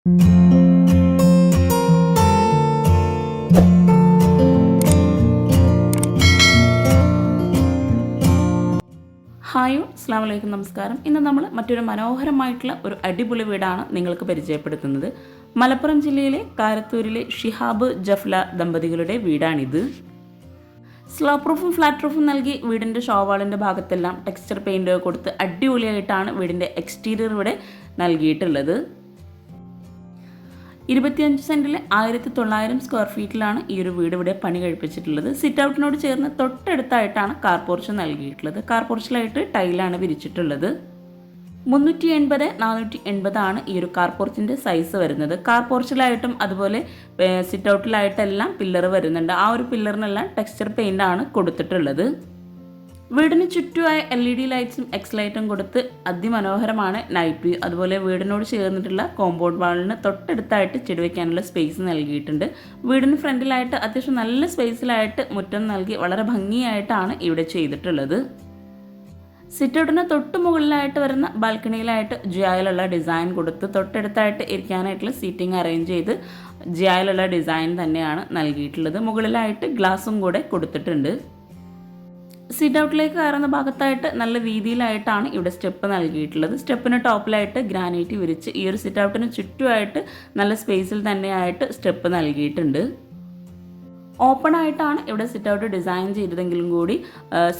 Hi അസ്സലാമു അലൈക്കും, നമസ്കാരം. ഇന്ന് നമ്മൾ മറ്റൊരു മനോഹരമായിട്ടുള്ള ഒരു അടിപൊളി വീടാണ് നിങ്ങൾക്ക് പരിചയപ്പെടുത്തുന്നത്. മലപ്പുറം ജില്ലയിലെ കാരത്തൂരിലെ ഷിഹാബ് ജഫ്ല ദമ്പതികളുടെ വീടാണിത്. സ്ലോപ്പ് റൂഫും ഫ്ലാറ്റ് റൂഫും നൽകി വീടിൻ്റെ ഷോവാളിൻ്റെ ഭാഗത്തെല്ലാം ടെക്സ്ചർ പെയിൻറ് കൊടുത്ത് അടിപൊളിയായിട്ടാണ് വീടിൻ്റെ എക്സ്റ്റീരിയർ ഇവിടെ നൽകിയിട്ടുള്ളത്. 25 സെൻറ്റിൽ 1900 സ്ക്വയർ ഫീറ്റിലാണ് ഈ ഒരു വീട് ഇവിടെ പണി കഴിപ്പിച്ചിട്ടുള്ളത്. സിറ്റ് ഔട്ടിനോട് ചേർന്ന് തൊട്ടടുത്തായിട്ടാണ് കാർ പോർച്ച് നൽകിയിട്ടുള്ളത്. കാർ പോർച്ചിലായിട്ട് ടൈലാണ് വിരിച്ചിട്ടുള്ളത്. 380x480 ആണ് ഈ ഒരു കാർ പോർച്ചിൻ്റെ സൈസ് വരുന്നത്. കാർ പോർച്ചിലായിട്ടും അതുപോലെ സിറ്റ് ഔട്ടിലായിട്ടെല്ലാം പില്ലർ വരുന്നുണ്ട്. ആ ഒരു പില്ലറിനെല്ലാം ടെക്സ്ചർ പെയിൻ്റ് ആണ് കൊടുത്തിട്ടുള്ളത്. വീടിന് ചുറ്റുമായി LED ലൈറ്റ്സും എക്സ് ലൈറ്റും കൊടുത്ത് അതിമനോഹരമാണ് നൈറ്റ് വ്യൂ. അതുപോലെ വീടിനോട് ചേർന്നിട്ടുള്ള കോമ്പൗണ്ട് വാളിന് തൊട്ടടുത്തായിട്ട് ചെടി വയ്ക്കാനുള്ള സ്പേസ് നൽകിയിട്ടുണ്ട്. വീടിന് ഫ്രണ്ടിലായിട്ട് അത്യാവശ്യം നല്ല സ്പേസിലായിട്ട് മുറ്റം നൽകി വളരെ ഭംഗിയായിട്ടാണ് ഇവിടെ ചെയ്തിട്ടുള്ളത്. സിറ്റൗട്ടിന് തൊട്ട് മുകളിലായിട്ട് വരുന്ന ബാൽക്കണിയിലായിട്ട് ജിയായിലുള്ള ഡിസൈൻ കൊടുത്ത് തൊട്ടടുത്തായിട്ട് ഇരിക്കാനായിട്ടുള്ള സീറ്റിംഗ് അറേഞ്ച് ചെയ്ത് ജിയായിലുള്ള ഡിസൈൻ തന്നെയാണ് നൽകിയിട്ടുള്ളത്. മുകളിലായിട്ട് ഗ്ലാസും കൂടെ കൊടുത്തിട്ടുണ്ട്. സിറ്റ് ഔട്ടിലേക്ക് കയറുന്ന ഭാഗത്തായിട്ട് നല്ല വീതിയിലായിട്ടാണ് ഇവിടെ സ്റ്റെപ്പ് നൽകിയിട്ടുള്ളത്. സ്റ്റെപ്പിന് ടോപ്പിലായിട്ട് ഗ്രാനൈറ്റ് വിരിച്ച് ഈ ഒരു സിറ്റ് ഔട്ടിന് ചുറ്റുമായിട്ട് നല്ല സ്പേസിൽ തന്നെയായിട്ട് സ്റ്റെപ്പ് നൽകിയിട്ടുണ്ട്. ഓപ്പൺ ആയിട്ടാണ് ഇവിടെ സിറ്റ് ഔട്ട് ഡിസൈൻ ചെയ്തതെങ്കിലും കൂടി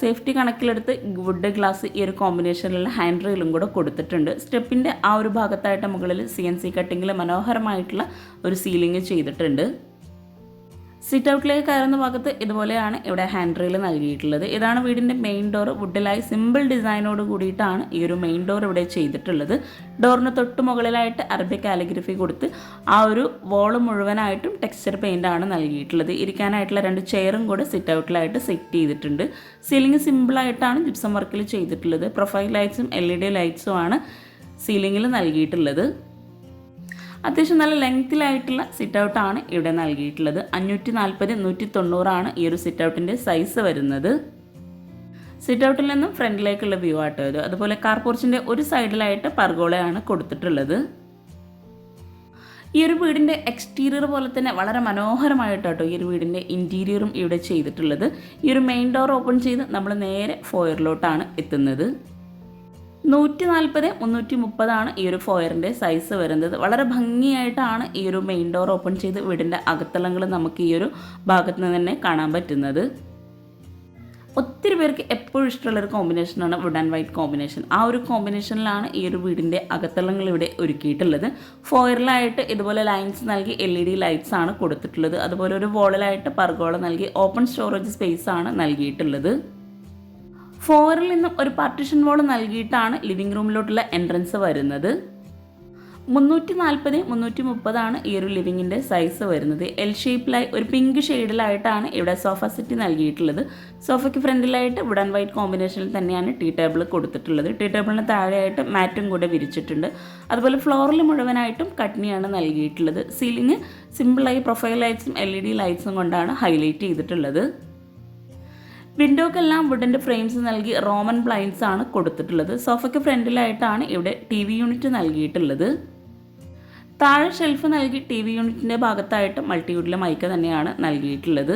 സേഫ്റ്റി കണക്കിലെടുത്ത് വുഡ് ഗ്ലാസ് ഈ ഒരു കോമ്പിനേഷനിലുള്ള ഹാൻഡ് റെയിലും കൂടെ കൊടുത്തിട്ടുണ്ട്. സ്റ്റെപ്പിൻ്റെ ആ ഒരു ഭാഗത്തായിട്ട് മുകളിൽ CNC കട്ടിങ്ങിൽ മനോഹരമായിട്ടുള്ള ഒരു സീലിംഗ് ചെയ്തിട്ടുണ്ട്. സിറ്റ് ഔട്ടിലേക്ക് കയറുന്ന ഭാഗത്ത് ഇതുപോലെയാണ് ഇവിടെ ഹാൻഡ് റെയിൽ നൽകിയിട്ടുള്ളത്. ഇതാണ് വീടിൻ്റെ മെയിൻ ഡോർ. വുഡിലായി സിമ്പിൾ ഡിസൈനോട് കൂടിയിട്ടാണ് ഈ ഒരു മെയിൻ ഡോർ ഇവിടെ ചെയ്തിട്ടുള്ളത്. ഡോറിന് തൊട്ട് മുകളിലായിട്ട് അറബിക് കാലിഗ്രഫി കൊടുത്ത് ആ ഒരു വോള് മുഴുവനായിട്ടും ടെക്സ്ചർ പെയിൻ്റാണ് നൽകിയിട്ടുള്ളത്. ഇരിക്കാനായിട്ടുള്ള 2 ചെയറും കൂടെ സിറ്റ് ഔട്ടിലായിട്ട് സെറ്റ് ചെയ്തിട്ടുണ്ട്. സീലിംഗ് സിമ്പിളായിട്ടാണ് ജിപ്സം വർക്കിൽ ചെയ്തിട്ടുള്ളത്. പ്രൊഫൈൽ ലൈറ്റ്സും LED ലൈറ്റ്സും ആണ് സീലിംഗിൽ നൽകിയിട്ടുള്ളത്. അത്യാവശ്യം നല്ല ലെങ്ത്തിലായിട്ടുള്ള സിറ്റ് ഔട്ടാണ് ഇവിടെ നൽകിയിട്ടുള്ളത്. 540x190 ആണ് ഈ ഒരു സിറ്റ് ഔട്ടിൻ്റെ സൈസ് വരുന്നത്. സിറ്റ് ഔട്ടിൽ നിന്നും ഫ്രണ്ടിലേക്കുള്ള വ്യൂ ആട്ടോ ഇത്. അതുപോലെ കാർ പോർച്ചിൻ്റെ ഒരു സൈഡിലായിട്ട് പർഗോളയാണ് കൊടുത്തിട്ടുള്ളത്. ഈ ഒരു വീടിൻ്റെ എക്സ്റ്റീരിയർ പോലെ തന്നെ വളരെ മനോഹരമായിട്ടോ ഈ ഒരു വീടിൻ്റെ ഇൻറ്റീരിയറും ഇവിടെ ചെയ്തിട്ടുള്ളത്. ഈ ഒരു മെയിൻ ഡോർ ഓപ്പൺ ചെയ്ത് നമ്മൾ നേരെ ഫോയറിലോട്ടാണ് എത്തുന്നത്. 140x330 ആണ് ഈ ഒരു ഫോയറിൻ്റെ സൈസ് വരുന്നത്. വളരെ ഭംഗിയായിട്ടാണ് ഈ ഒരു മെയിൻ ഡോർ ഓപ്പൺ ചെയ്ത് വീടിൻ്റെ അകത്തളങ്ങൾ നമുക്ക് ഈ ഒരു ഭാഗത്ത് നിന്ന് തന്നെ കാണാൻ പറ്റുന്നത്. ഒത്തിരി പേർക്ക് എപ്പോഴും ഇഷ്ടമുള്ളൊരു കോമ്പിനേഷനാണ് വുഡ് ആൻഡ് വൈറ്റ് കോമ്പിനേഷൻ. ആ ഒരു കോമ്പിനേഷനിലാണ് ഈ ഒരു വീടിൻ്റെ അകത്തളങ്ങൾ ഇവിടെ ഒരുക്കിയിട്ടുള്ളത്. ഫോയറിലായിട്ട് ഇതുപോലെ ലൈൻസ് നൽകി LED ലൈറ്റ്സ് ആണ് കൊടുത്തിട്ടുള്ളത്. അതുപോലെ ഒരു വോളിലായിട്ട് പർഗോള നൽകി ഓപ്പൺ സ്റ്റോറേജ് സ്പേസ് ആണ് നൽകിയിട്ടുള്ളത്. ഫോയറിൽ നിന്നും ഒരു പാർട്ടീഷൻ വാൾ നൽകിയിട്ടാണ് ലിവിംഗ് റൂമിലോട്ടുള്ള എൻട്രൻസ് വരുന്നത്. 340x330 ആണ് ഈ ഒരു ലിവിങ്ങിൻ്റെ സൈസ് വരുന്നത്. L ഷേപ്പിലായി ഒരു പിങ്ക് ഷെയ്ഡിലായിട്ടാണ് ഇവിടെ സോഫ സെറ്റ് നൽകിയിട്ടുള്ളത്. സോഫയ്ക്ക് ഫ്രണ്ടിലായിട്ട് വുഡ് ആൻഡ് വൈറ്റ് കോമ്പിനേഷനിൽ തന്നെയാണ് ടീ ടേബിൾ കൊടുത്തിട്ടുള്ളത്. ടീ ടേബിളിന് താഴെയായിട്ട് മാറ്റും കൂടെ വിരിച്ചിട്ടുണ്ട്. അതുപോലെ ഫ്ലോറിൽ മുഴുവനായിട്ടും കട്നിയാണ് നൽകിയിട്ടുള്ളത്. സീലിംഗ് സിമ്പിളായി പ്രൊഫൈൽ ലൈറ്റ്സും LED ലൈറ്റ്സും കൊണ്ടാണ് ഹൈലൈറ്റ് ചെയ്തിട്ടുള്ളത്. വിൻഡോക്കെല്ലാം വുഡിൻ്റെ ഫ്രെയിംസ് നൽകി റോമൻ ബ്ലൈൻഡ്സ് ആണ് കൊടുത്തിട്ടുള്ളത്. സോഫയ്ക്ക് ഫ്രണ്ടിലായിട്ടാണ് ഇവിടെ TV യൂണിറ്റ് നൽകിയിട്ടുള്ളത്. താഴെ ഷെൽഫ് നൽകി TV യൂണിറ്റിൻ്റെ ഭാഗത്തായിട്ട് മൾട്ടിവുഡിലെ മൈക്ക തന്നെയാണ് നൽകിയിട്ടുള്ളത്.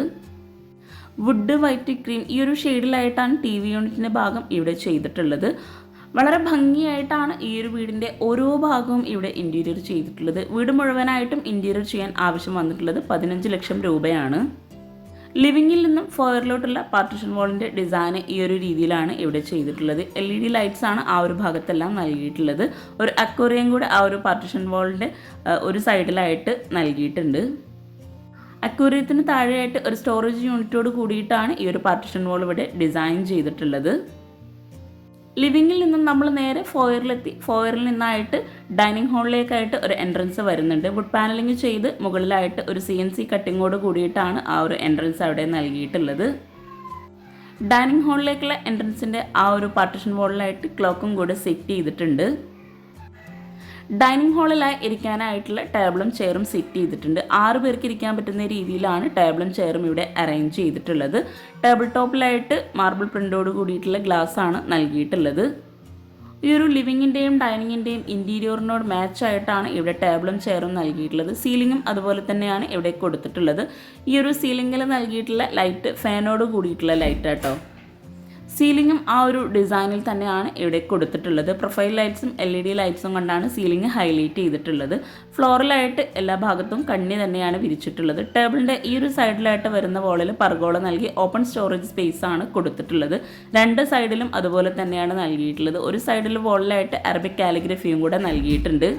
വുഡ് വൈറ്റ് ക്രീം ഈ ഒരു ഷെയ്ഡിലായിട്ടാണ് TV യൂണിറ്റിൻ്റെ ഭാഗം ഇവിടെ ചെയ്തിട്ടുള്ളത്. വളരെ ഭംഗിയായിട്ടാണ് ഈ ഒരു വീടിൻ്റെ ഓരോ ഭാഗവും ഇവിടെ ഇൻറ്റീരിയർ ചെയ്തിട്ടുള്ളത്. വീട് മുഴുവനായിട്ടും ഇൻറ്റീരിയർ ചെയ്യാൻ ആവശ്യം വന്നിട്ടുള്ളത് 15 ലക്ഷം രൂപയാണ്. ലിവിങ്ങിൽ നിന്നും ഫോയറിലോട്ടുള്ള പാർട്ടീഷൻ വാളിൻ്റെ ഡിസൈൻ ഈ ഒരു രീതിയിലാണ് ഇവിടെ ചെയ്തിട്ടുള്ളത്. LED ലൈറ്റ്സ് ആണ് ആ ഒരു ഭാഗത്തെല്ലാം നൽകിയിട്ടുള്ളത്. ഒരു അക്വേറിയം കൂടെ ആ ഒരു പാർട്ടീഷൻ വാളിൻ്റെ ഒരു സൈഡിലായിട്ട് നൽകിയിട്ടുണ്ട്. അക്വേറിയത്തിന് താഴെയായിട്ട് ഒരു സ്റ്റോറേജ് യൂണിറ്റോട് കൂടിയിട്ടാണ് ഈ ഒരു പാർട്ടീഷൻ വാൾ ഇവിടെ ഡിസൈൻ ചെയ്തിട്ടുള്ളത്. ലിവിങ്ങിൽ നിന്നും നമ്മൾ നേരെ ഫോയറിലെത്തി. ഫോയറിൽ നിന്നായിട്ട് ഡൈനിങ് ഹാളിലേക്കായിട്ട് ഒരു എൻട്രൻസ് വരുന്നുണ്ട്. വുഡ് പാനലിംഗ് ചെയ്ത് മുകളിലായിട്ട് ഒരു CNC കട്ടിങ്ങോട് കൂടിയിട്ടാണ് ആ ഒരു എൻട്രൻസ് അവിടെ നൽകിയിട്ടുള്ളത്. ഡൈനിങ് ഹാളിലേക്കുള്ള എൻട്രൻസിൻ്റെ ആ ഒരു പാർട്ടീഷൻ വാളിലായിട്ട് ക്ലോക്കും കൂടെ സെറ്റ് ചെയ്തിട്ടുണ്ട്. ഡൈനിങ് ഹാളിലായി ഇരിക്കാനായിട്ടുള്ള ടേബിളും ചെയറും സെറ്റ് ചെയ്തിട്ടുണ്ട്. 6 പേർക്ക് ഇരിക്കാൻ പറ്റുന്ന രീതിയിലാണ് ടേബിളും ചെയറും ഇവിടെ അറേഞ്ച് ചെയ്തിട്ടുള്ളത്. ടേബിൾ ടോപ്പിലായിട്ട് മാർബിൾ പ്രിൻ്റോട് കൂടിയിട്ടുള്ള ഗ്ലാസ് ആണ് നൽകിയിട്ടുള്ളത്. ഈ ഒരു ലിവിങ്ങിൻ്റെയും ഡൈനിങ്ങിൻ്റെയും ഇൻറ്റീരിയറിനോട് മാച്ചായിട്ടാണ് ഇവിടെ ടേബിളും ചെയറും നൽകിയിട്ടുള്ളത്. സീലിങ്ങും അതുപോലെ തന്നെയാണ് ഇവിടെ കൊടുത്തിട്ടുള്ളത്. ഈ ഒരു സീലിങ്ങിൽ നൽകിയിട്ടുള്ള ലൈറ്റ് ഫാനോട് കൂടിയിട്ടുള്ള ലൈറ്റ് കേട്ടോ. സീലിങ്ങും ആ ഒരു ഡിസൈനിൽ തന്നെയാണ് ഇവിടെ കൊടുത്തിട്ടുള്ളത്. പ്രൊഫൈൽ ലൈറ്റ്സും LED ലൈറ്റ്സും കൊണ്ടാണ് സീലിംഗ് ഹൈലൈറ്റ് ചെയ്തിട്ടുള്ളത്. ഫ്ലോറിലായിട്ട് എല്ലാ ഭാഗത്തും കണ്ണി തന്നെയാണ് വിരിച്ചിട്ടുള്ളത്. ടേബിളിൻ്റെ ഈ ഒരു സൈഡിലായിട്ട് വരുന്ന വോളിൽ പർഗോള നൽകി ഓപ്പൺ സ്റ്റോറേജ് സ്പേസ് ആണ് കൊടുത്തിട്ടുള്ളത്. രണ്ട് സൈഡിലും അതുപോലെ തന്നെയാണ് നൽകിയിട്ടുള്ളത്. ഒരു സൈഡിൽ വോളിലായിട്ട് അറബിക് കാലിഗ്രഫിയും കൂടെ നൽകിയിട്ടുണ്ട്.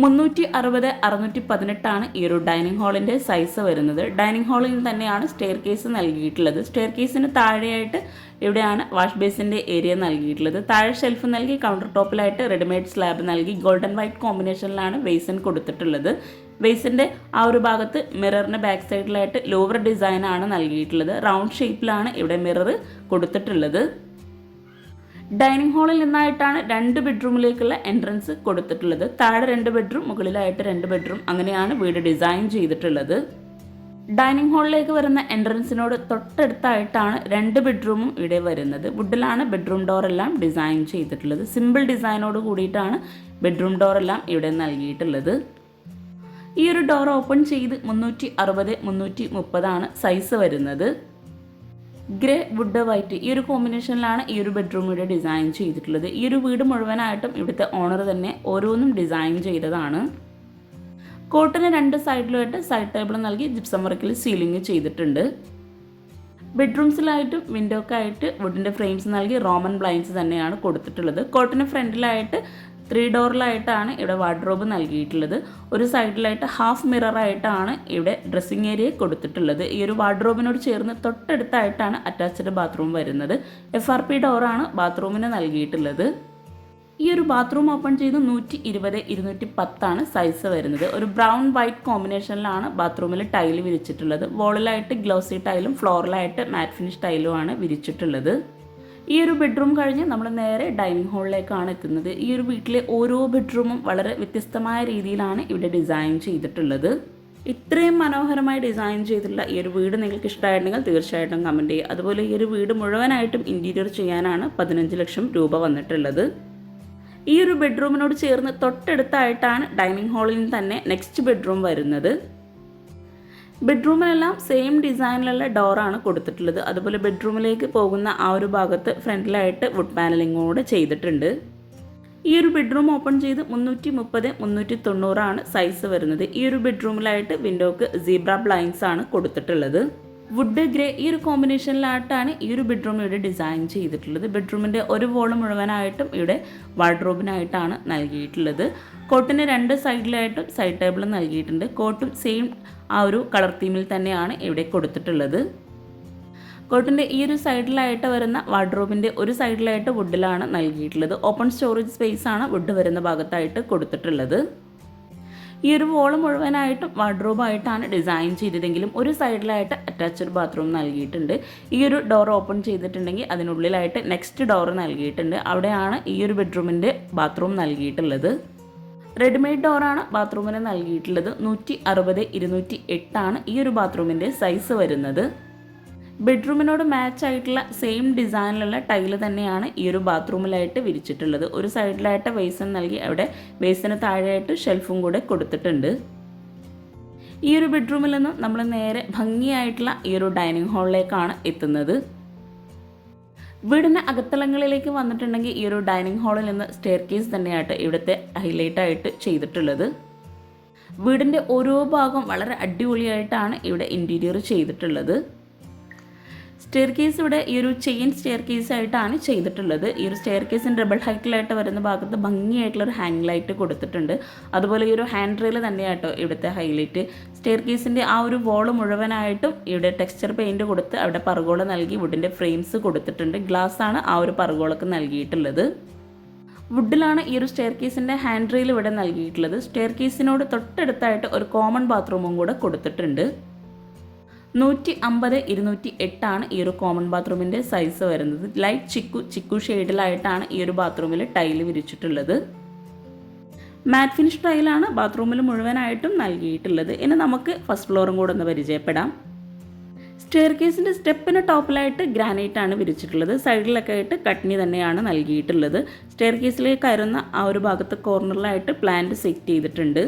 360/618 ഈ ഒരു ഡൈനിങ് ഹാളിൻ്റെ സൈസ് വരുന്നത്. ഡൈനിങ് ഹാളിൽ തന്നെയാണ് സ്റ്റെയർ കേസ് നൽകിയിട്ടുള്ളത്. സ്റ്റെയർ കേസിന് താഴെയായിട്ട് ഇവിടെയാണ് വാഷ് ബേസിൻ്റെ ഏരിയ നൽകിയിട്ടുള്ളത്. താഴെ ഷെൽഫ് നൽകി കൗണ്ടർ ടോപ്പിലായിട്ട് റെഡിമെയ്ഡ് സ്ലാബ് നൽകി ഗോൾഡൻ വൈറ്റ് കോമ്പിനേഷനിലാണ് ബേസിൻ കൊടുത്തിട്ടുള്ളത്. ബേസിൻ്റെ ആ ഒരു ഭാഗത്ത് മിററിന് ബാക്ക് സൈഡിലായിട്ട് ലോവർ ഡിസൈനാണ് നൽകിയിട്ടുള്ളത്. റൗണ്ട് ഷേപ്പിലാണ് ഇവിടെ മിറർ കൊടുത്തിട്ടുള്ളത്. ഡൈനിങ് ഹാളിൽ നിന്നായിട്ടാണ് 2 ബെഡ്റൂമിലേക്കുള്ള എൻട്രൻസ് കൊടുത്തിട്ടുള്ളത്. താഴെ 2 ബെഡ്റൂം, മുകളിലായിട്ട് 2 ബെഡ്റൂം, അങ്ങനെയാണ് വീട് ഡിസൈൻ ചെയ്തിട്ടുള്ളത്. ഡൈനിങ് ഹാളിലേക്ക് വരുന്ന എൻട്രൻസിനോട് തൊട്ടടുത്തായിട്ടാണ് 2 ബെഡ്റൂമും ഇവിടെ വരുന്നത്. വുഡിലാണ് ബെഡ്റൂം ഡോറെല്ലാം ഡിസൈൻ ചെയ്തിട്ടുള്ളത്. സിമ്പിൾ ഡിസൈനോട് കൂടിയിട്ടാണ് ബെഡ്റൂം ഡോറെല്ലാം ഇവിടെ നൽകിയിട്ടുള്ളത്. ഈ ഒരു ഡോർ ഓപ്പൺ ചെയ്ത് 360/330 സൈസ് വരുന്നത്. ഗ്രേ വുഡ് വൈറ്റ് ഈ ഒരു കോമ്പിനേഷനിലാണ് ഈ ഒരു ബെഡ്റൂം ഇവിടെ ഡിസൈൻ ചെയ്തിട്ടുള്ളത്. ഈ ഒരു വീട് മുഴുവനായിട്ടും ഇവിടുത്തെ ഓണർ തന്നെ ഓരോന്നും ഡിസൈൻ ചെയ്തതാണ്. കോട്ടിന് 2 സൈഡിലുമായിട്ട് സൈഡ് ടേബിൾ നൽകി ജിപ്സം വർക്കിൽ സീലിംഗ് ചെയ്തിട്ടുണ്ട്. ബെഡ്റൂംസിലായിട്ടും വിൻഡോക്കായിട്ട് വുഡിൻ്റെ ഫ്രെയിംസ് നൽകി റോമൻ ബ്ലൈൻഡ്സ് തന്നെയാണ് കൊടുത്തിട്ടുള്ളത്. കോട്ടിന് ഫ്രണ്ടിലായിട്ട് 3 ഡോറിലായിട്ടാണ് ഇവിടെ വാർഡ്രോബ് നൽകിയിട്ടുള്ളത്. ഒരു സൈഡിലായിട്ട് ഹാഫ് മിററായിട്ടാണ് ഇവിടെ ഡ്രസ്സിംഗ് ഏരിയ കൊടുത്തിട്ടുള്ളത്. ഈ ഒരു വാർഡ്രോബിനോട് ചേർന്ന് തൊട്ടടുത്തായിട്ടാണ് അറ്റാച്ച്ഡ് ബാത്റൂം വരുന്നത്. FRP ഡോറാണ് ബാത്റൂമിന് നൽകിയിട്ടുള്ളത്. ഈ ഒരു ബാത്റൂം ഓപ്പൺ ചെയ്ത് 120/210 സൈസ് വരുന്നത്. ഒരു ബ്രൗൺ വൈറ്റ് കോമ്പിനേഷനിലാണ് ബാത്റൂമിൽ ടൈല് വിരിച്ചിട്ടുള്ളത്. വോളിലായിട്ട് ഗ്ലോസി ടൈലും ഫ്ലോറിലായിട്ട് മാറ്റ് ഫിനിഷ് ടൈലുമാണ് വിരിച്ചിട്ടുള്ളത്. ഈ ഒരു ബെഡ്റൂം കഴിഞ്ഞ് നമ്മൾ നേരെ ഡൈനിങ് ഹാളിലേക്കാണ് എത്തുന്നത്. ഈ ഒരു വീട്ടിലെ ഓരോ ബെഡ്റൂമും വളരെ വ്യത്യസ്തമായ രീതിയിലാണ് ഇവിടെ ഡിസൈൻ ചെയ്തിട്ടുള്ളത്. ഇത്രയും മനോഹരമായി ഡിസൈൻ ചെയ്തിട്ടുള്ള ഈ ഒരു വീട് നിങ്ങൾക്ക് ഇഷ്ടമായിട്ടുണ്ടെങ്കിൽ തീർച്ചയായിട്ടും കമൻറ്റ് ചെയ്യുക. അതുപോലെ ഈ ഒരു വീട് മുഴുവനായിട്ടും ഇൻറ്റീരിയർ ചെയ്യാനാണ് 15 ലക്ഷം രൂപ വന്നിട്ടുള്ളത്. ഈ ഒരു ബെഡ്റൂമിനോട് ചേർന്ന് തൊട്ടടുത്തായിട്ടാണ് ഡൈനിങ് ഹാളിൽ നിന്ന് തന്നെ നെക്സ്റ്റ് ബെഡ്റൂം വരുന്നത്. ബെഡ്റൂമിലെല്ലാം സെയിം ഡിസൈനിലുള്ള ഡോറാണ് കൊടുത്തിട്ടുള്ളത്. അതുപോലെ ബെഡ്റൂമിലേക്ക് പോകുന്ന ആ ഒരു ഭാഗത്ത് ഫ്രണ്ടിലായിട്ട് വുഡ് പാനലിംഗ് കൂടെ ചെയ്തിട്ടുണ്ട്. ഈ ഒരു ബെഡ്റൂം ഓപ്പൺ ചെയ്ത് 330/390 സൈസ് വരുന്നത്. ഈ ഒരു ബെഡ്റൂമിലായിട്ട് വിൻഡോക്ക് സീബ്ര ബ്ലൈൻഡ്സ് ആണ് കൊടുത്തിട്ടുള്ളത്. വുഡ് ഗ്രേ ഈ ഒരു കോമ്പിനേഷനിലായിട്ടാണ് ഈ ഒരു ബെഡ്റൂം ഇവിടെ ഡിസൈൻ ചെയ്തിട്ടുള്ളത്. ബെഡ്റൂമിൻ്റെ ഒരു വോൾ മുഴുവനായിട്ടും ഇവിടെ വാർഡ്രോബിനായിട്ടാണ് നൽകിയിട്ടുള്ളത്. കോട്ടിന് 2 സൈഡിലായിട്ടും സൈഡ് ടേബിൾ നൽകിയിട്ടുണ്ട്. കോട്ടും സെയിം ആ ഒരു കളർ തീമിൽ തന്നെയാണ് ഇവിടെ കൊടുത്തിട്ടുള്ളത്. കോട്ടിൻ്റെ ഈ ഒരു സൈഡിലായിട്ട് വരുന്ന വാർഡ്രോബിൻ്റെ ഒരു സൈഡിലായിട്ട് വുഡിലാണ് നൽകിയിട്ടുള്ളത്. ഓപ്പൺ സ്റ്റോറേജ് സ്പേസ് ആണ് വുഡ് വരുന്ന ഭാഗത്തായിട്ട് കൊടുത്തിട്ടുള്ളത്. ഈ ഒരു വോൾ മുഴുവനായിട്ടും വാർഡ്രോബായിട്ടാണ് ഡിസൈൻ ചെയ്തതെങ്കിലും ഒരു സൈഡിലായിട്ട് അറ്റാച്ച്ഡ് ബാത്റൂം നൽകിയിട്ടുണ്ട്. ഈ ഒരു ഡോർ ഓപ്പൺ ചെയ്തിട്ടുണ്ടെങ്കിൽ അതിനുള്ളിലായിട്ട് നെക്സ്റ്റ് ഡോർ നൽകിയിട്ടുണ്ട്. അവിടെയാണ് ഈ ഒരു ബെഡ്റൂമിൻ്റെ ബാത്റൂം നൽകിയിട്ടുള്ളത്. റെഡിമെയ്ഡ് ഡോറാണ് ബാത്റൂമിന് നൽകിയിട്ടുള്ളത്. 160/208 ഈ ഒരു ബാത്റൂമിൻ്റെ സൈസ് വരുന്നത്. ബെഡ്റൂമിനോട് മാച്ച് ആയിട്ടുള്ള സെയിം ഡിസൈനിലുള്ള ടൈല് തന്നെയാണ് ഈ ഒരു ബാത്റൂമിലായിട്ട് വിരിച്ചിട്ടുള്ളത്. ഒരു സൈഡിലായിട്ട് ബേസിൻ നൽകി അവിടെ ബേസിന് താഴെയായിട്ട് ഷെൽഫും കൂടെ കൊടുത്തിട്ടുണ്ട്. ഈ ഒരു ബെഡ്റൂമിൽ നിന്നും നമ്മൾ നേരെ ഭംഗിയായിട്ടുള്ള ഈ ഒരു ഡൈനിങ് ഹാളിലേക്കാണ് എത്തുന്നത്. വീടിൻ്റെ അകത്തളങ്ങളിലേക്ക് വന്നിട്ടുണ്ടെങ്കിൽ ഈ ഒരു ഡൈനിങ് ഹാളിൽ നിന്ന് സ്റ്റെയർ കേസ് തന്നെയായിട്ട് ഇവിടുത്തെ ഹൈലൈറ്റ് ആയിട്ട് ചെയ്തിട്ടുള്ളത്. വീടിൻ്റെ ഓരോ ഭാഗം വളരെ അടിപൊളിയായിട്ടാണ് ഇവിടെ ഇൻറ്റീരിയർ ചെയ്തിട്ടുള്ളത്. സ്റ്റെയർ കേസ് ഇവിടെ ഈ ഒരു ചെയിൻ സ്റ്റെയർ കേസ് ആയിട്ടാണ് ചെയ്തിട്ടുള്ളത്. ഈ ഒരു സ്റ്റെയർ കേസിൻ്റെ ഡബിൾ ഹൈറ്റിലായിട്ട് വരുന്ന ഭാഗത്ത് ഭംഗിയായിട്ടുള്ളൊരു ഹാങ് ലൈറ്റ് കൊടുത്തിട്ടുണ്ട്. അതുപോലെ ഈ ഒരു ഹാൻഡ് റെയിൽ തന്നെയാട്ടോ ഇവിടുത്തെ ഹൈലൈറ്റ്. സ്റ്റെയർ കേസിൻ്റെ ആ ഒരു വോള് മുഴുവനായിട്ടും ഇവിടെ ടെക്സ്ചർ പെയിൻറ്റ് കൊടുത്ത് അവിടെ പർഗോള നൽകി വുഡിൻ്റെ ഫ്രെയിംസ് കൊടുത്തിട്ടുണ്ട്. ഗ്ലാസ്സാണ് ആ ഒരു പർഗോളക്ക് നൽകിയിട്ടുള്ളത്. വുഡിലാണ് ഈ ഒരു സ്റ്റെയർ കേസിൻ്റെ ഹാൻഡ് റെയിൽ ഇവിടെ നൽകിയിട്ടുള്ളത്. സ്റ്റെയർ കേസിനോട് തൊട്ടടുത്തായിട്ട് ഒരു കോമൺ ബാത്റൂമും കൂടെ കൊടുത്തിട്ടുണ്ട്. 150/208 ഈ ഒരു കോമൺ ബാത്റൂമിൻ്റെ സൈസ് വരുന്നത്. ലൈറ്റ് ചിക്കു ഷെയ്ഡിലായിട്ടാണ് ഈ ഒരു ബാത്റൂമിൽ ടൈല് വിരിച്ചിട്ടുള്ളത്. മാറ്റ് ഫിനിഷ് ടൈലാണ് ബാത്റൂമിൽ മുഴുവനായിട്ടും നൽകിയിട്ടുള്ളത്. ഇനി നമുക്ക് ഫസ്റ്റ് ഫ്ലോറും കൂടെ ഒന്ന് പരിചയപ്പെടാം. സ്റ്റെയർ കേസിൻ്റെ സ്റ്റെപ്പിന് ടോപ്പിലായിട്ട് ഗ്രാനൈറ്റ് ആണ് വിരിച്ചിട്ടുള്ളത്. സൈഡിലൊക്കെ ആയിട്ട് കട്നി തന്നെയാണ് നൽകിയിട്ടുള്ളത്. സ്റ്റെയർ കേസിലേക്ക് കയറുന്ന ആ ഒരു ഭാഗത്ത് കോർണറിലായിട്ട് പ്ലാന്റ് സെറ്റ് ചെയ്തിട്ടുണ്ട്.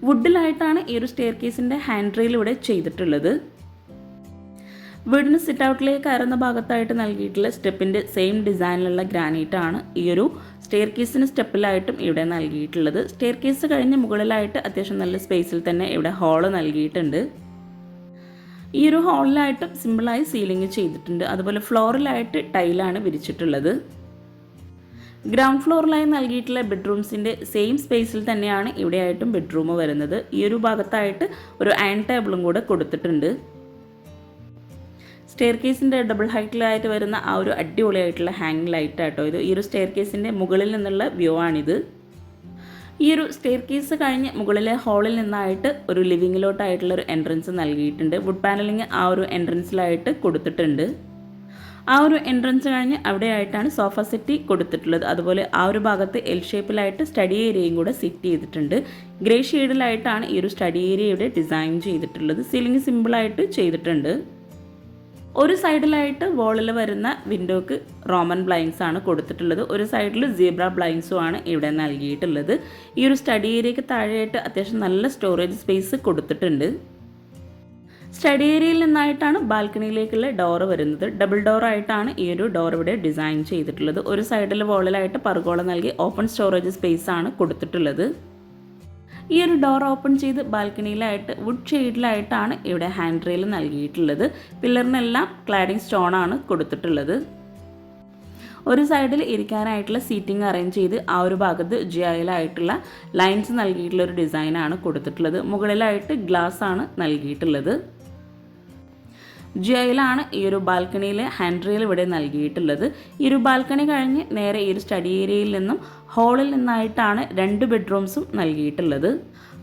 വുഡിലായിട്ടാണ് ഈ ഒരു സ്റ്റെയർ കേസിൻ്റെ ഹാൻഡ് റെയിൽ ഇവിടെ ചെയ്തിട്ടുള്ളത്. വീടിന് സിറ്റ് ഔട്ടിലേക്ക് കയറുന്ന ഭാഗത്തായിട്ട് നൽകിയിട്ടുള്ള സ്റ്റെപ്പിൻ്റെ സെയിം ഡിസൈനിലുള്ള ഗ്രാനൈറ്റ് ആണ് ഈ ഒരു സ്റ്റെയർ കേസിന് സ്റ്റെപ്പിലായിട്ടും ഇവിടെ നൽകിയിട്ടുള്ളത്. സ്റ്റെയർ കേസ് കഴിഞ്ഞ് മുകളിലായിട്ട് അത്യാവശ്യം നല്ല സ്പേസിൽ തന്നെ ഇവിടെ ഹോള് നൽകിയിട്ടുണ്ട്. ഈ ഒരു ഹോളിലായിട്ടും സിമ്പിളായി സീലിംഗ് ചെയ്തിട്ടുണ്ട്. അതുപോലെ ഫ്ലോറിലായിട്ട് ടൈലാണ് വിരിച്ചിട്ടുള്ളത്. ഗ്രൗണ്ട് ഫ്ലോറിലായി നൽകിയിട്ടുള്ള ബെഡ്റൂംസിൻ്റെ സെയിം സ്പേസിൽ തന്നെയാണ് ഇവിടെയായിട്ടും ബെഡ്റൂം വരുന്നത്. ഈ ഒരു ഭാഗത്തായിട്ട് ഒരു അയൺ ടേബിളും കൂടെ കൊടുത്തിട്ടുണ്ട്. സ്റ്റെയർ കേസിൻ്റെ ഡബിൾ ഹൈറ്റിലായിട്ട് വരുന്ന ആ ഒരു അടിപൊളിയായിട്ടുള്ള ഹാങ്ങിങ് ലൈറ്റ് ആട്ടോ ഇത്. ഈ ഒരു സ്റ്റെയർ കേസിൻ്റെ മുകളിൽ നിന്നുള്ള വ്യൂ ആണിത്. ഈ ഒരു സ്റ്റെയർ കേസ് കഴിഞ്ഞ് മുകളിലെ ഹാളിൽ നിന്നായിട്ട് ഒരു ലിവിങ്ങിലോട്ടായിട്ടുള്ള ഒരു എൻട്രൻസ് നൽകിയിട്ടുണ്ട്. വുഡ് പാനലിങ് ആ ഒരു എൻട്രൻസിലായിട്ട് കൊടുത്തിട്ടുണ്ട്. ആ ഒരു എൻട്രൻസ് കഴിഞ്ഞ് അവിടെയായിട്ടാണ് സോഫ സെറ്റ് കൊടുത്തിട്ടുള്ളത്. അതുപോലെ ആ ഒരു ഭാഗത്ത് എൽ ഷേപ്പിലായിട്ട് സ്റ്റഡി ഏരിയയും കൂടെ സെറ്റ് ചെയ്തിട്ടുണ്ട്. ഗ്രേ ഷെയ്ഡിലായിട്ടാണ് ഈ ഒരു സ്റ്റഡി ഏരിയയുടെ ഡിസൈൻ ചെയ്തിട്ടുള്ളത്. സീലിംഗ് സിമ്പിളായിട്ട് ചെയ്തിട്ടുണ്ട്. ഒരു സൈഡിലായിട്ട് വോളിൽ വരുന്ന വിൻഡോക്ക് റോമൻ ബ്ലൈൻഡ്സ് ആണ് കൊടുത്തിട്ടുള്ളത്. ഒരു സൈഡിൽ സീബ്ര ബ്ലൈൻഡ്സും ആണ് ഇവിടെ നൽകിയിട്ടുള്ളത്. ഈ ഒരു സ്റ്റഡി ഏരിയയ്ക്ക് താഴെയായിട്ട് അത്യാവശ്യം നല്ല സ്റ്റോറേജ് സ്പേസ് കൊടുത്തിട്ടുണ്ട്. സ്റ്റഡി ഏരിയയിൽ നിന്നായിട്ടാണ് ബാൽക്കണിയിലേക്കുള്ള ഡോറ് വരുന്നത്. ഡബിൾ ഡോറായിട്ടാണ് ഈ ഒരു ഡോർ ഇവിടെ ഡിസൈൻ ചെയ്തിട്ടുള്ളത്. ഒരു സൈഡിൽ വോളിലായിട്ട് പർഗോള നൽകി ഓപ്പൺ സ്റ്റോറേജ് സ്പേസ് ആണ് കൊടുത്തിട്ടുള്ളത്. ഈ ഒരു ഡോർ ഓപ്പൺ ചെയ്ത് ബാൽക്കണിയിലായിട്ട് വുഡ് ഷെയ്ഡിലായിട്ടാണ് ഇവിടെ ഹാൻഡ് റെയിൽ നൽകിയിട്ടുള്ളത്. പില്ലറിനെല്ലാം ക്ലാഡിംഗ് സ്റ്റോൺ ആണ് കൊടുത്തിട്ടുള്ളത്. ഒരു സൈഡിൽ ഇരിക്കാനായിട്ടുള്ള സീറ്റിംഗ് അറേഞ്ച് ചെയ്ത് ആ ഒരു ഭാഗത്ത് ജിയായിലായിട്ടുള്ള ലൈൻസ് നൽകിയിട്ടുള്ള ഒരു ഡിസൈനാണ് കൊടുത്തിട്ടുള്ളത്. മുകളിലായിട്ട് ഗ്ലാസ് ആണ് നൽകിയിട്ടുള്ളത്. ജിയായിലാണ് ഈ ഒരു ബാൽക്കണിയിലെ ഹാൻഡ് റെയിൽ ഇവിടെ നൽകിയിട്ടുള്ളത്. ഈ ഒരു ബാൽക്കണി കഴിഞ്ഞ് നേരെ ഈ ഒരു സ്റ്റഡി ഏരിയയിൽ നിന്നും ഹാളിൽ നിന്നായിട്ടാണ് 2 ബെഡ്റൂംസും നൽകിയിട്ടുള്ളത്.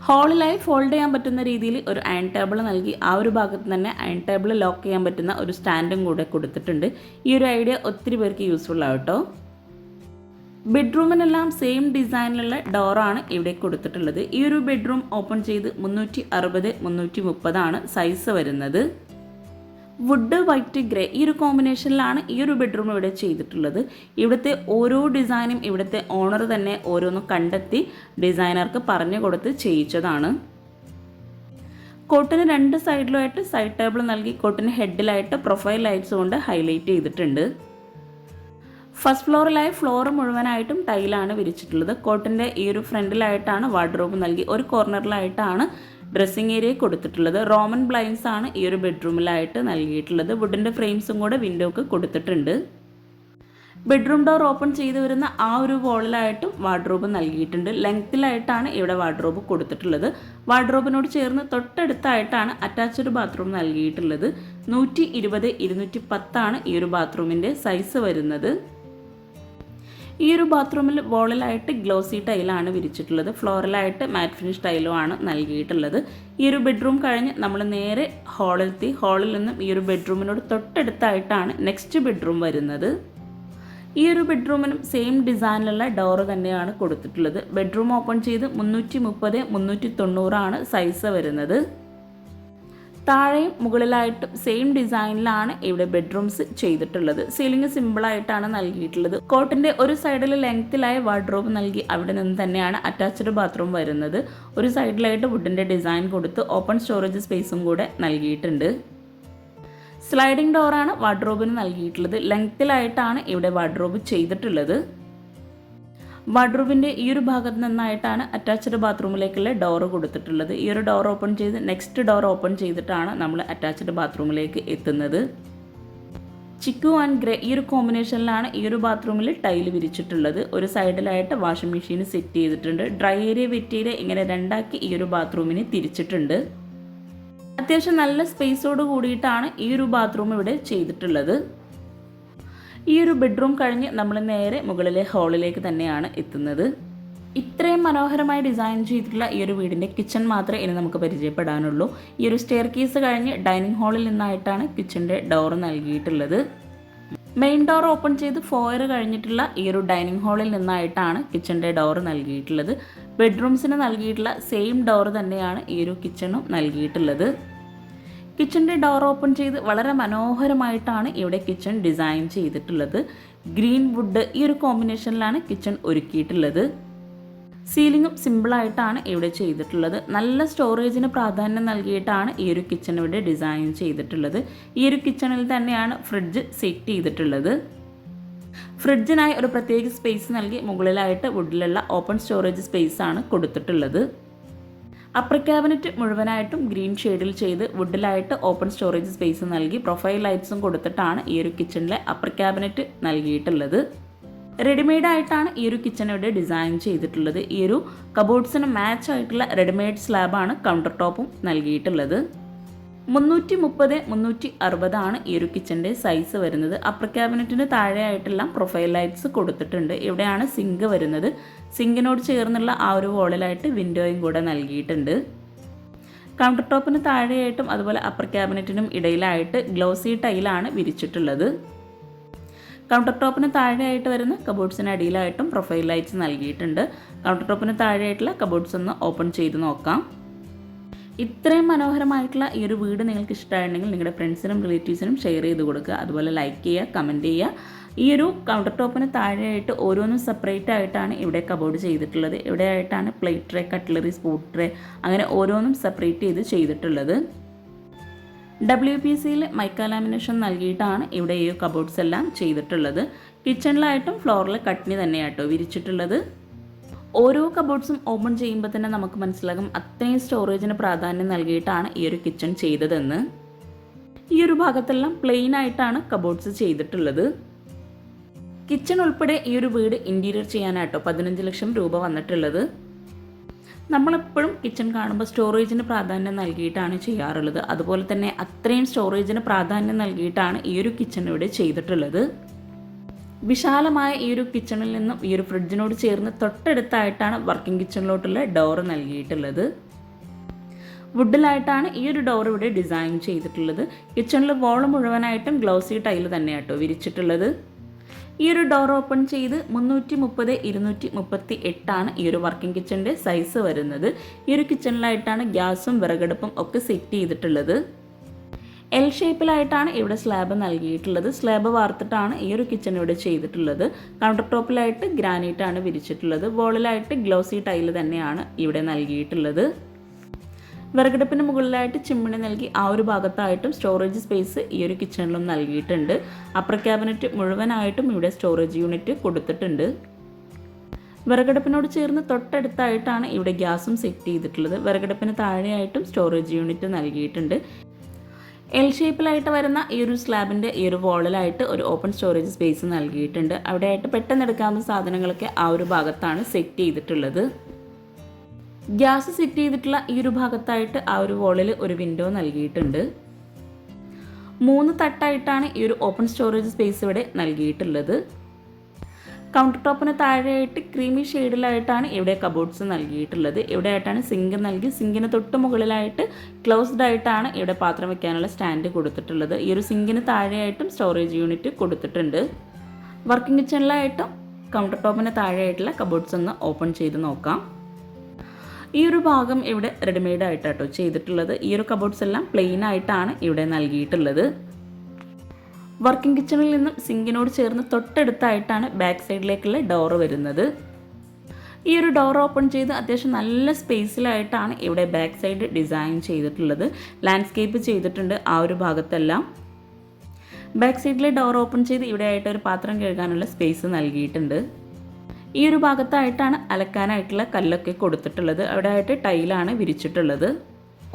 ഹാളിലായി ഫോൾഡ് ചെയ്യാൻ പറ്റുന്ന രീതിയിൽ ഒരു അയൺ ടേബിൾ നൽകി ആ ഒരു ഭാഗത്ത് തന്നെ അയൺ ടേബിൾ ലോക്ക് ചെയ്യാൻ പറ്റുന്ന ഒരു സ്റ്റാൻഡും കൂടെ കൊടുത്തിട്ടുണ്ട്. ഈ ഒരു ഐഡിയ ഒത്തിരി പേർക്ക് യൂസ്ഫുൾ ആവട്ടോ. ബെഡ്റൂമിനെല്ലാം സെയിം ഡിസൈനിലുള്ള ഡോറാണ് ഇവിടെ കൊടുത്തിട്ടുള്ളത്. ഈ ഒരു ബെഡ്റൂം ഓപ്പൺ ചെയ്ത് 360-330 ആണ് സൈസ് വരുന്നത്. വുഡ് വൈറ്റ് ഗ്രേ ഈ ഒരു കോമ്പിനേഷനിലാണ് ഈ ഒരു ബെഡ്റൂം ഇവിടെ ചെയ്തിട്ടുള്ളത്. ഇവിടുത്തെ ഓരോ ഡിസൈനും ഇവിടുത്തെ ഓണർ തന്നെ ഓരോന്നും കണ്ടെത്തി ഡിസൈനർക്ക് പറഞ്ഞു കൊടുത്ത് ചെയ്യിച്ചതാണ്. കോട്ടിന് 2 സൈഡിലുമായിട്ട് സൈഡ് ടേബിൾ നൽകി കോട്ടിന് ഹെഡിലായിട്ട് പ്രൊഫൈൽ ലൈറ്റ്സ് കൊണ്ട് ഹൈലൈറ്റ് ചെയ്തിട്ടുണ്ട്. ഫസ്റ്റ് ഫ്ലോറിലായി ഫ്ലോർ മുഴുവനായിട്ടും ടൈലാണ് വിരിച്ചിട്ടുള്ളത്. കോട്ടിൻ്റെ ഈ ഒരു ഫ്രണ്ടിലായിട്ടാണ് വാർഡ്രോബ് നൽകി ഒരു കോർണറിലായിട്ടാണ് ഡ്രസ്സിംഗ് ഏരിയ കൊടുത്തിട്ടുള്ളത്. റോമൻ ബ്ലൈൻഡ്സ് ആണ് ഈ ഒരു ബെഡ്റൂമിലായിട്ട് നൽകിയിട്ടുള്ളത്. വുഡിൻ്റെ ഫ്രെയിംസും കൂടെ വിൻഡോക്ക് കൊടുത്തിട്ടുണ്ട്. ബെഡ്റൂം ഡോർ ഓപ്പൺ ചെയ്ത് വരുന്ന ആ ഒരു വോളിലായിട്ടും വാർഡ്രോബ് നൽകിയിട്ടുണ്ട്. ലെങ്ത്തിലായിട്ടാണ് ഇവിടെ വാർഡ്രോബ് കൊടുത്തിട്ടുള്ളത്. വാർഡ്രോബിനോട് ചേർന്ന് തൊട്ടടുത്തായിട്ടാണ് അറ്റാച്ച്ഡ് ബാത്റൂം നൽകിയിട്ടുള്ളത്. 120-210 ആണ് ഈ ഒരു ബാത്റൂമിൻ്റെ സൈസ് വരുന്നത്. ഈ ഒരു ബാത്റൂമിൽ വോളിലായിട്ട് ഗ്ലോസി ടൈലാണ് വിരിച്ചിട്ടുള്ളത്. ഫ്ലോറിലായിട്ട് മാറ്റ് ഫിനിഷ് ടൈലും ആണ് നൽകിയിട്ടുള്ളത്. ഈ ഒരു ബെഡ്റൂം കഴിഞ്ഞ് നമ്മൾ നേരെ ഹാളിലെത്തി. ഹാളിൽ നിന്നും ഈ ഒരു ബെഡ്റൂമിനോട് തൊട്ടടുത്തായിട്ടാണ് നെക്സ്റ്റ് ബെഡ്റൂം വരുന്നത്. ഈ ഒരു ബെഡ്റൂമിനും സെയിം ഡിസൈനിലുള്ള ഡോറ് തന്നെയാണ് കൊടുത്തിട്ടുള്ളത്. ബെഡ്റൂം ഓപ്പൺ ചെയ്ത് 330-390 ആണ് സൈസ് വരുന്നത്. താഴെയും മുകളിലായിട്ടും സെയിം ഡിസൈനിലാണ് ഇവിടെ ബെഡ്റൂംസ് ചെയ്തിട്ടുള്ളത്. സീലിംഗ് സിമ്പിളായിട്ടാണ് നൽകിയിട്ടുള്ളത്. കോട്ടിൻ്റെ ഒരു സൈഡിൽ ലെങ്ത്തിലായ വാർഡ്രോബ് നൽകി അവിടെ നിന്ന് തന്നെയാണ് അറ്റാച്ച്ഡ് ബാത്റൂം വരുന്നത്. ഒരു സൈഡിലായിട്ട് വുഡിൻ്റെ ഡിസൈൻ കൊടുത്ത് ഓപ്പൺ സ്റ്റോറേജ് സ്പേസും കൂടെ നൽകിയിട്ടുണ്ട്. സ്ലൈഡിംഗ് ഡോറാണ് വാർഡ്രോബിന് നൽകിയിട്ടുള്ളത്. ലെങ്ത്തിലായിട്ടാണ് ഇവിടെ വാർഡ്രോബ് ചെയ്തിട്ടുള്ളത്. വാർഡ്രോബിൻ്റെ ഈ ഒരു ഭാഗത്ത് നിന്നായിട്ടാണ് അറ്റാച്ച്ഡ് ബാത്റൂമിലേക്കുള്ള ഡോറ് കൊടുത്തിട്ടുള്ളത്. ഈ ഒരു ഡോർ ഓപ്പൺ ചെയ്ത് നെക്സ്റ്റ് ഡോർ ഓപ്പൺ ചെയ്തിട്ടാണ് നമ്മൾ അറ്റാച്ച്ഡ് ബാത്റൂമിലേക്ക് എത്തുന്നത്. ചിക്കു ആൻഡ് ഗ്രേ ഈ ഒരു കോമ്പിനേഷനിലാണ് ഈ ഒരു ബാത്റൂമിൽ ടൈല് വിരിച്ചിട്ടുള്ളത്. ഒരു സൈഡിലായിട്ട് വാഷിംഗ് മെഷീൻ സെറ്റ് ചെയ്തിട്ടുണ്ട്. ഡ്രൈ ഏരിയ വെറ്റ് ഏരിയ ഇങ്ങനെ രണ്ടാക്കി ഈ ഒരു ബാത്റൂമിനെ തിരിച്ചിട്ടുണ്ട്. അത്യാവശ്യം നല്ല സ്പേസോട് കൂടിയിട്ടാണ് ഈ ഒരു ബാത്റൂം ഇവിടെ ചെയ്തിട്ടുള്ളത്. ഈ ഒരു ബെഡ്റൂം കഴിഞ്ഞ് നമ്മൾ നേരെ മുകളിലെ ഹാളിലേക്ക് തന്നെയാണ് എത്തുന്നത്. ഇത്രയും മനോഹരമായി ഡിസൈൻ ചെയ്തിട്ടുള്ള ഈ ഒരു വീടിൻ്റെ കിച്ചൺ മാത്രമേ ഇനി നമുക്ക് പരിചയപ്പെടാനുള്ളൂ. ഈ ഒരു സ്റ്റെയർ കേസ് കഴിഞ്ഞ് ഡൈനിങ് ഹാളിൽ നിന്നായിട്ടാണ് കിച്ചൻ്റെ ഡോർ നൽകിയിട്ടുള്ളത്. മെയിൻ ഡോർ ഓപ്പൺ ചെയ്ത് ഫോയർ കഴിഞ്ഞിട്ടുള്ള ഈ ഒരു ഡൈനിങ് ഹാളിൽ നിന്നായിട്ടാണ് കിച്ചൻ്റെ ഡോർ നൽകിയിട്ടുള്ളത്. ബെഡ്റൂംസിന് നൽകിയിട്ടുള്ള സെയിം ഡോർ തന്നെയാണ് ഈ ഒരു കിച്ചണും നൽകിയിട്ടുള്ളത്. കിച്ചൻ്റെ ഡോർ ഓപ്പൺ ചെയ്ത് വളരെ മനോഹരമായിട്ടാണ് ഇവിടെ കിച്ചൺ ഡിസൈൻ ചെയ്തിട്ടുള്ളത്. ഗ്രീൻ വുഡ് ഈ ഒരു കോമ്പിനേഷനിലാണ് കിച്ചൺ ഒരുക്കിയിട്ടുള്ളത്. സീലിങ്ങും സിമ്പിളായിട്ടാണ് ഇവിടെ ചെയ്തിട്ടുള്ളത്. നല്ല സ്റ്റോറേജിന് പ്രാധാന്യം നൽകിയിട്ടാണ് ഈ ഒരു കിച്ചൺ ഇവിടെ ഡിസൈൻ ചെയ്തിട്ടുള്ളത്. ഈ ഒരു കിച്ചണിൽ തന്നെയാണ് ഫ്രിഡ്ജ് സെറ്റ് ചെയ്തിട്ടുള്ളത്. ഫ്രിഡ്ജിനായി ഒരു പ്രത്യേക സ്പേസ് നൽകി മുകളിലായിട്ട് വുഡിലുള്ള ഓപ്പൺ സ്റ്റോറേജ് സ്പേസ് ആണ് കൊടുത്തിട്ടുള്ളത്. അപ്പർ ക്യാബിനറ്റ് മുഴുവനായിട്ടും ഗ്രീൻ ഷെയ്ഡിൽ ചെയ്ത് വുഡിലായിട്ട് ഓപ്പൺ സ്റ്റോറേജ് സ്പേസ് നൽകി പ്രൊഫൈൽ ലൈറ്റ്സും കൊടുത്തിട്ടാണ് ഈ ഒരു കിച്ചണിലെ അപ്പർ ക്യാബിനറ്റ് നൽകിയിട്ടുള്ളത്. റെഡിമെയ്ഡ് ആയിട്ടാണ് ഈ ഒരു കിച്ചൺ ഇവിടെ ഡിസൈൻ ചെയ്തിട്ടുള്ളത്. ഈ ഒരു കബോർഡ്സിന് മാച്ച് ആയിട്ടുള്ള റെഡിമെയ്ഡ് സ്ലാബാണ് കൗണ്ടർ ടോപ്പും നൽകിയിട്ടുള്ളത്. 330-360 ആണ് ഈ ഒരു കിച്ചൻ്റെ സൈസ് വരുന്നത്. അപ്പർ ക്യാബിനറ്റിന് താഴെയായിട്ടെല്ലാം പ്രൊഫൈൽ ലൈറ്റ്സ് കൊടുത്തിട്ടുണ്ട്. ഇവിടെയാണ് സിങ്ക് വരുന്നത്. സിങ്കിനോട് ചേർന്നുള്ള ആ ഒരു വോളിലായിട്ട് വിൻഡോയും കൂടെ നൽകിയിട്ടുണ്ട്. കൗണ്ടർ ടോപ്പിന് താഴെയായിട്ടും അതുപോലെ അപ്പർ ക്യാബിനറ്റിനും ഇടയിലായിട്ട് ഗ്ലോസി ടൈലാണ് വിരിച്ചിട്ടുള്ളത്. കൗണ്ടർ ടോപ്പിന് താഴെയായിട്ട് വരുന്ന കബോർഡ്സിന് അടിയിലായിട്ടും പ്രൊഫൈൽ ലൈറ്റ്സ് നൽകിയിട്ടുണ്ട്. കൗണ്ടർ ടോപ്പിന് താഴെയായിട്ടുള്ള കബോർഡ്സ് ഒന്ന് ഓപ്പൺ ചെയ്ത് നോക്കാം. ഇത്രയും മനോഹരമായിട്ടുള്ള ഈ ഒരു വീട് നിങ്ങൾക്ക് ഇഷ്ടമായിട്ടുണ്ടെങ്കിൽ നിങ്ങളുടെ ഫ്രണ്ട്സിനും റിലേറ്റീവ്സിനും ഷെയർ ചെയ്ത് കൊടുക്കുക. അതുപോലെ ലൈക്ക് ചെയ്യുക, കമൻറ്റ് ചെയ്യുക. ഈ ഒരു കൗണ്ടർ ടോപ്പിന് താഴെയായിട്ട് ഓരോന്നും സെപ്പറേറ്റ് ആയിട്ടാണ് ഇവിടെ കബോർഡ് ചെയ്തിട്ടുള്ളത്. ഇവിടെ ആയിട്ടാണ് plate tray, cutlery, spoon tray, അങ്ങനെ ഓരോന്നും സെപ്പറേറ്റ് ചെയ്തിട്ടുള്ളത്. WPCയിൽ മൈക്ക ലാമിനേഷൻ നൽകിയിട്ടാണ് ഇവിടെ ഈ കബോർഡ്സ് എല്ലാം ചെയ്തിട്ടുള്ളത്. കിച്ചണിലായിട്ടും ഫ്ലോറിൽ കട്ടിനി തന്നെയാട്ടോ വിരിച്ചിട്ടുള്ളത്. ഓരോ കബോർഡ്സും ഓപ്പൺ ചെയ്യുമ്പോൾ തന്നെ നമുക്ക് മനസ്സിലാകും അത്രയും സ്റ്റോറേജിന് പ്രാധാന്യം നൽകിയിട്ടാണ് ഈ ഒരു കിച്ചൺ ചെയ്തതെന്ന്. ഈ ഒരു ഭാഗത്തെല്ലാം പ്ലെയിൻ ആയിട്ടാണ് കബോർഡ്സ് ചെയ്തിട്ടുള്ളത്. കിച്ചൺ ഉൾപ്പെടെ ഈ ഒരു വീട് ഇൻറ്റീരിയർ ചെയ്യാനായിട്ടോ 15 ലക്ഷം രൂപ വന്നിട്ടുള്ളത്. നമ്മളെപ്പോഴും കിച്ചൺ കാണുമ്പോൾ സ്റ്റോറേജിന് പ്രാധാന്യം നൽകിയിട്ടാണ് ചെയ്യാറുള്ളത്. അതുപോലെ തന്നെ അത്രയും സ്റ്റോറേജിന് പ്രാധാന്യം നൽകിയിട്ടാണ് ഈ ഒരു കിച്ചൺ ഇവിടെ ചെയ്തിട്ടുള്ളത്. വിശാലമായ ഈ ഒരു കിച്ചണിൽ നിന്നും ഈ ഒരു ഫ്രിഡ്ജിനോട് ചേർന്ന് തൊട്ടടുത്തായിട്ടാണ് വർക്കിംഗ് കിച്ചണിലോട്ടുള്ള ഡോർ നൽകിയിട്ടുള്ളത്. വുഡിലായിട്ടാണ് ഈ ഒരു ഡോർ ഇവിടെ ഡിസൈൻ ചെയ്തിട്ടുള്ളത്. കിച്ചണിൽ വോള് മുഴുവനായിട്ടും ഗ്ലോസി ടൈൽ തന്നെയാട്ടോ വിരിച്ചിട്ടുള്ളത്. ഈ ഒരു ഡോർ ഓപ്പൺ ചെയ്ത് 330-238 ആണ് ഈ ഒരു വർക്കിംഗ് കിച്ചണിൻ്റെ സൈസ് വരുന്നത്. ഈ ഒരു കിച്ചണിലായിട്ടാണ് ഗ്യാസും വിറകടുപ്പും ഒക്കെ സെറ്റ് ചെയ്തിട്ടുള്ളത്. എൽ ഷേപ്പിലായിട്ടാണ് ഇവിടെ സ്ലാബ് നൽകിയിട്ടുള്ളത്. സ്ലാബ് വാർത്തിട്ടാണ് ഈ ഒരു കിച്ചൺ ഇവിടെ ചെയ്തിട്ടുള്ളത്. കൗണ്ടർ ടോപ്പിലായിട്ട് ഗ്രാനൈറ്റാണ് വിരിച്ചിട്ടുള്ളത്. വോളിലായിട്ട് ഗ്ലോസി ടൈൽ തന്നെയാണ് ഇവിടെ നൽകിയിട്ടുള്ളത്. വിറകടുപ്പിന് മുകളിലായിട്ട് ചിമ്മിണി നൽകി ആ ഒരു ഭാഗത്തായിട്ടും സ്റ്റോറേജ് സ്പേസ് ഈ ഒരു കിച്ചണിലും നൽകിയിട്ടുണ്ട്. അപ്പർ ക്യാബിനറ്റ് മുഴുവനായിട്ടും ഇവിടെ സ്റ്റോറേജ് യൂണിറ്റ് കൊടുത്തിട്ടുണ്ട്. വിറകടുപ്പിനോട് ചേർന്ന് തൊട്ടടുത്തായിട്ടാണ് ഇവിടെ ഗ്യാസും സെറ്റ് ചെയ്തിട്ടുള്ളത്. വിറകടുപ്പിന് താഴെയായിട്ടും സ്റ്റോറേജ് യൂണിറ്റ് നൽകിയിട്ടുണ്ട്. എൽ ഷേപ്പിലായിട്ട് വരുന്ന ഈ ഒരു സ്ലാബിൻ്റെ ഈ ഒരു വോളിലായിട്ട് ഒരു ഓപ്പൺ സ്റ്റോറേജ് സ്പേസ് നൽകിയിട്ടുണ്ട്. അവിടെയായിട്ട് പെട്ടെന്ന് എടുക്കാവുന്ന സാധനങ്ങളൊക്കെ ആ ഒരു ഭാഗത്താണ് സെറ്റ് ചെയ്തിട്ടുള്ളത്. ഗ്യാസ് സെറ്റ് ചെയ്തിട്ടുള്ള ഈ ഒരു ഭാഗത്തായിട്ട് ആ ഒരു വോളിൽ ഒരു വിൻഡോ നൽകിയിട്ടുണ്ട്. 3 തട്ടായിട്ടാണ് ഈ ഒരു ഓപ്പൺ സ്റ്റോറേജ് സ്പേസ് ഇവിടെ നൽകിയിട്ടുള്ളത്. കൗണ്ടർ ടോപ്പിന് താഴെയായിട്ട് ക്രീമി ഷെയ്ഡിലായിട്ടാണ് ഇവിടെ കബോർഡ്സ് നൽകിയിട്ടുള്ളത്. ഇവിടെ ആയിട്ടാണ് സിങ്ക് നൽകി സിങ്കിന് തൊട്ട് മുകളിലായിട്ട് ക്ലോസ്ഡ് ആയിട്ടാണ് ഇവിടെ പാത്രം വയ്ക്കാനുള്ള സ്റ്റാൻഡ് കൊടുത്തിട്ടുള്ളത്. ഈ ഒരു സിങ്കിന് താഴെയായിട്ടും സ്റ്റോറേജ് യൂണിറ്റ് കൊടുത്തിട്ടുണ്ട്. വർക്കിംഗ് കിച്ചണിലായിട്ടും കൗണ്ടർ ടോപ്പിന് താഴെയായിട്ടുള്ള കബോർഡ്സ് ഒന്ന് ഓപ്പൺ ചെയ്ത് നോക്കാം. ഈ ഒരു ഭാഗം ഇവിടെ റെഡിമെയ്ഡ് ആയിട്ടാട്ടോ ചെയ്തിട്ടുള്ളത്. ഈ ഒരു കബോർഡ്സ് എല്ലാം പ്ലെയിൻ ആയിട്ടാണ് ഇവിടെ നൽകിയിട്ടുള്ളത്. വർക്കിംഗ് കിച്ചണിൽ നിന്നും സിങ്കിനോട് ചേർന്ന് തൊട്ടടുത്തായിട്ടാണ് ബാക്ക് സൈഡിലേക്കുള്ള ഡോറ് വരുന്നത്. ഈ ഒരു ഡോർ ഓപ്പൺ ചെയ്ത് അത്യാവശ്യം നല്ല സ്പേസിലായിട്ടാണ് ഇവിടെ ബാക്ക് സൈഡ് ഡിസൈൻ ചെയ്തിട്ടുള്ളത്. ലാൻഡ്സ്കേപ്പ് ചെയ്തിട്ടുണ്ട് ആ ഒരു ഭാഗത്തെല്ലാം. ബാക്ക് സൈഡിലെ ഡോർ ഓപ്പൺ ചെയ്ത് ഇവിടെ ആയിട്ട് ഒരു പാത്രം കഴുകാനുള്ള സ്പേസ് നൽകിയിട്ടുണ്ട്. ഈ ഒരു ഭാഗത്തായിട്ടാണ് അലക്കാനായിട്ടുള്ള കല്ലൊക്കെ കൊടുത്തിട്ടുള്ളത്. അവിടെ ആയിട്ട് ടൈലാണ് വിരിച്ചിട്ടുള്ളത്.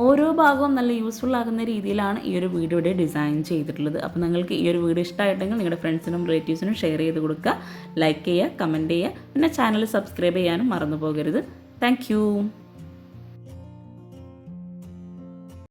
ഓരോ ഭാഗവും നല്ല യൂസ്ഫുൾ ആകുന്ന രീതിയിലാണ് ഈ ഒരു വീഡിയോ ഇവിടെ ഡിസൈൻ ചെയ്തിട്ടുള്ളത്. അപ്പോൾ നിങ്ങൾക്ക് ഈ ഒരു വീഡിയോ ഇഷ്ടമായിട്ടെങ്കിൽ നിങ്ങളുടെ ഫ്രണ്ട്സിനും റിലേറ്റീവ്സിനും ഷെയർ ചെയ്ത് കൊടുക്കുക, ലൈക്ക് ചെയ്യുക, കമൻറ്റ് ചെയ്യുക, പിന്നെ ചാനൽ സബ്സ്ക്രൈബ് ചെയ്യാനും മറന്നു പോകരുത്. താങ്ക്